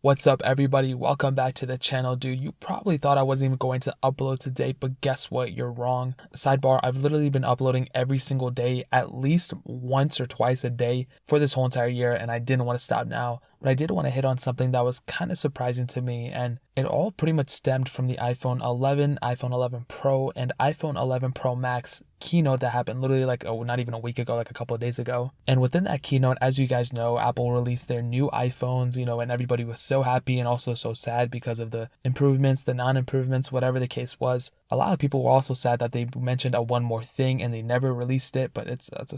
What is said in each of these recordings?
What's up, everybody? Welcome back to the channel. Dude, you probably thought I wasn't even going to upload today, but guess what? You're wrong. Sidebar, I've literally been uploading every single day, at least once or twice a day for this whole entire year, and I didn't want to stop now. But I did want to hit on something that was kind of surprising to me, and it all pretty much stemmed from the iPhone 11, iPhone 11 Pro, and iPhone 11 Pro Max keynote that happened literally not even a week ago, like a couple of days ago. And within that keynote, as you guys know, Apple released their new iPhones, and everybody was so happy and also so sad because of the improvements, the non-improvements, whatever the case was. A lot of people were also sad that they mentioned a one more thing and they never released it, but that's a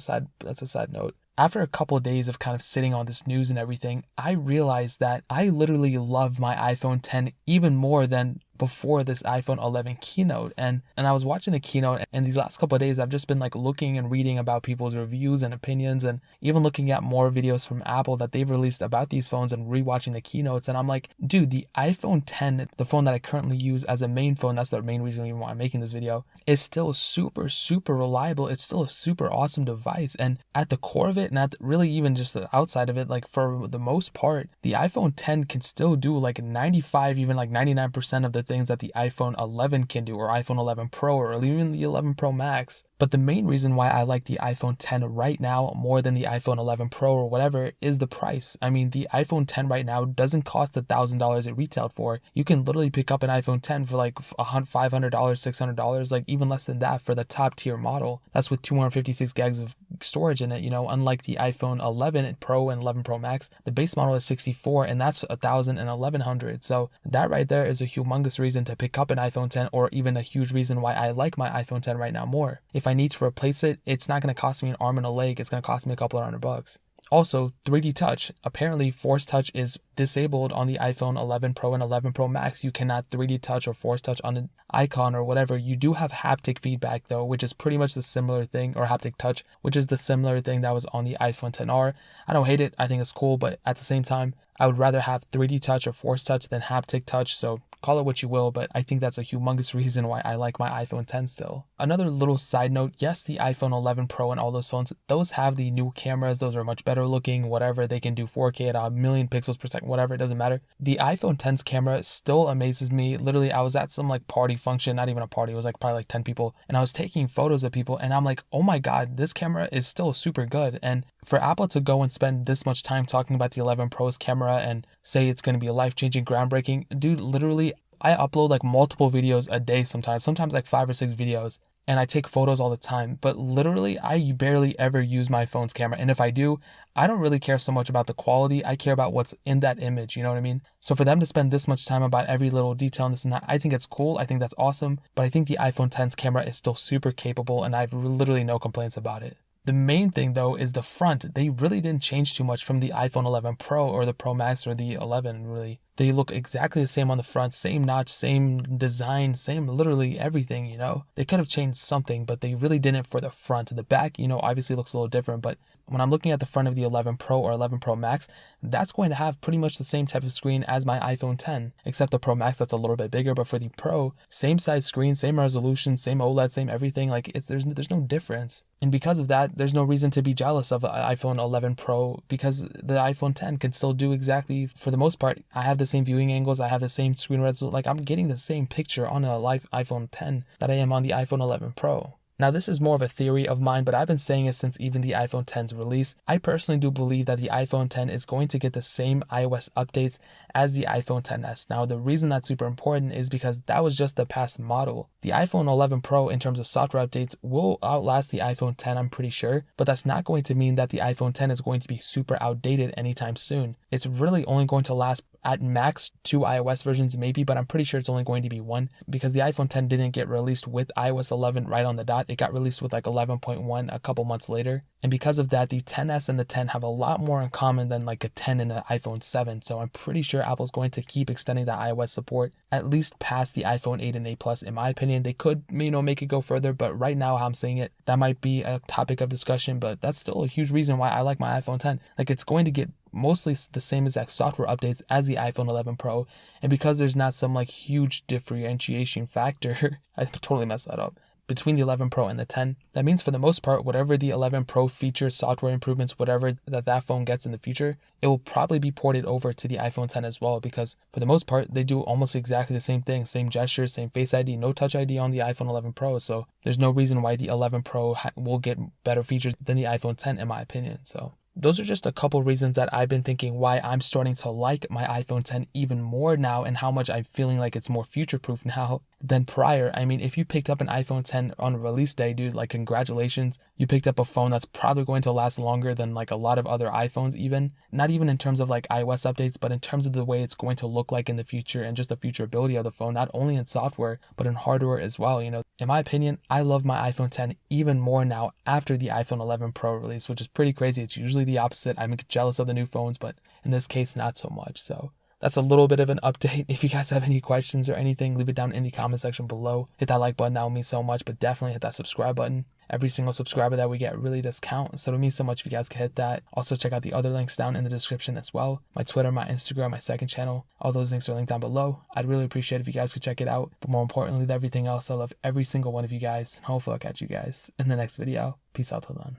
side note. After a couple of days of kind of sitting on this news and everything, I realized that I literally love my iPhone 10 even more than before this iPhone 11 keynote. And I was watching the keynote, and these last couple of days I've just been looking and reading about people's reviews and opinions, and even looking at more videos from Apple that they've released about these phones and rewatching the keynotes. And I'm like, dude, the iPhone 10, the phone that I currently use as a main phone, that's the main reason why I'm making this video, is still super, super reliable. It's still a super awesome device. And at the core of it, and at really even just the outside of it, for the most part, the iPhone 10 can still do 95, even 99% of the things that the iPhone 11 can do, or iPhone 11 Pro, or even the 11 Pro Max. But the main reason why I like the iPhone 10 right now more than the iPhone 11 Pro or whatever is the price. I mean, the iPhone 10 right now doesn't cost $1,000 it retailed for. You can literally pick up an iPhone 10 for $500, $600, even less than that for the top tier model. That's with 256 gigs of storage in it. Unlike the iPhone 11 Pro and 11 Pro Max, the base model is 64, and that's $1,000 and $1,100. So that right there is a humongous reason to pick up an iPhone 10, or even a huge reason why I like my iPhone 10 right now more. If I need to replace it, it's not going to cost me an arm and a leg. It's going to cost me a couple of $100. Also, 3D Touch. Apparently, Force Touch is disabled on the iPhone 11 Pro and 11 Pro Max. You cannot 3D Touch or Force Touch on an icon or whatever. You do have haptic feedback though, which is pretty much the similar thing, or haptic touch, which is the similar thing that was on the iPhone 10R. I don't hate it. I think it's cool, but at the same time, I would rather have 3D Touch or Force Touch than haptic touch. So call it what you will, but I think that's a humongous reason why I like my iPhone 10 still. Another little side note, yes, the iPhone 11 Pro and all those phones, those have the new cameras. Those are much better looking, whatever. They can do 4K at a million pixels per second, whatever, it doesn't matter. The iPhone 10's camera still amazes me. Literally, I was at some party function, not even a party, it was probably 10 people, and I was taking photos of people, and I'm like, oh my God, this camera is still super good. And for Apple to go and spend this much time talking about the 11 Pro's camera and say it's going to be a life-changing, groundbreaking, dude, literally, I upload multiple videos a day sometimes 5 or 6 videos, and I take photos all the time, but literally I barely ever use my phone's camera. And if I do, I don't really care so much about the quality. I care about what's in that image, you know what I mean? So for them to spend this much time about every little detail and this and that, I think it's cool. I think that's awesome, but I think the iPhone 10's camera is still super capable, and I have literally no complaints about it. The main thing though is the front. They really didn't change too much from the iPhone 11 Pro or the Pro Max or the 11 really. They look exactly the same on the front, same notch, same design, same literally everything, They could have changed something, but they really didn't for the front. The back, obviously looks a little different, but when I'm looking at the front of the 11 Pro or 11 Pro Max, that's going to have pretty much the same type of screen as my iPhone 10, except the Pro Max that's a little bit bigger. But for the Pro, same size screen, same resolution, same OLED, same everything. There's no difference. And because of that, there's no reason to be jealous of the iPhone 11 Pro, because the iPhone 10 can still do exactly, for the most part, I have the same viewing angles, I have the same screen resolution, I'm getting the same picture on a live iPhone 10 that I am on the iPhone 11 Pro. Now, this is more of a theory of mine, but I've been saying it since even the iPhone 10's release. I personally do believe that the iPhone 10 is going to get the same iOS updates as the iPhone 10s. Now, the reason that's super important is because that was just the past model. The iPhone 11 Pro, in terms of software updates, will outlast the iPhone 10, I'm pretty sure, but that's not going to mean that the iPhone 10 is going to be super outdated anytime soon. It's really only going to last at max 2 iOS versions maybe, but I'm pretty sure it's only going to be 1, because the iPhone 10 didn't get released with iOS 11 right on the dot. It got released with 11.1 a couple months later. And because of that, the 10s and the 10 have a lot more in common than a 10 and an iPhone 7. So I'm pretty sure Apple's going to keep extending that iOS support at least past the iPhone 8 and 8 Plus. In my opinion, they could, make it go further, but right now how I'm saying it, that might be a topic of discussion, but that's still a huge reason why I like my iPhone 10. It's going to get mostly the same exact software updates as the iPhone 11 Pro, and because there's not some huge differentiation factor, I totally messed that up. between the 11 Pro and the 10. That means for the most part, whatever the 11 Pro features, software improvements, whatever that phone gets in the future, it will probably be ported over to the iPhone 10 as well, because for the most part, they do almost exactly the same thing, same gestures, same Face ID, no Touch ID on the iPhone 11 Pro. So there's no reason why the 11 Pro will get better features than the iPhone 10 in my opinion. So those are just a couple reasons that I've been thinking why I'm starting to like my iPhone 10 even more now, and how much I'm feeling like it's more future-proof now than prior. I mean, if you picked up an iPhone 10 on release day, dude, like congratulations. You picked up a phone that's probably going to last longer than like a lot of other iPhones even. Not even in terms of like iOS updates, but in terms of the way it's going to look like in the future and just the futurability of the phone, not only in software, but in hardware as well. You know, in my opinion, I love my iPhone 10 even more now after the iPhone 11 Pro release, which is pretty crazy. It's usually the opposite. I'm jealous of the new phones, but in this case, not so much. So that's a little bit of an update. If you guys have any questions or anything, leave it down in the comment section below. Hit that like button, that would mean so much, but definitely hit that subscribe button. Every single subscriber that we get really does count, so it means so much if you guys can hit that. Also, check out the other links down in the description as well. My Twitter, my Instagram, my second channel. All those links are linked down below. I'd really appreciate it if you guys could check it out. But more importantly than everything else, I love every single one of you guys. Hopefully I'll catch you guys in the next video. Peace out till then.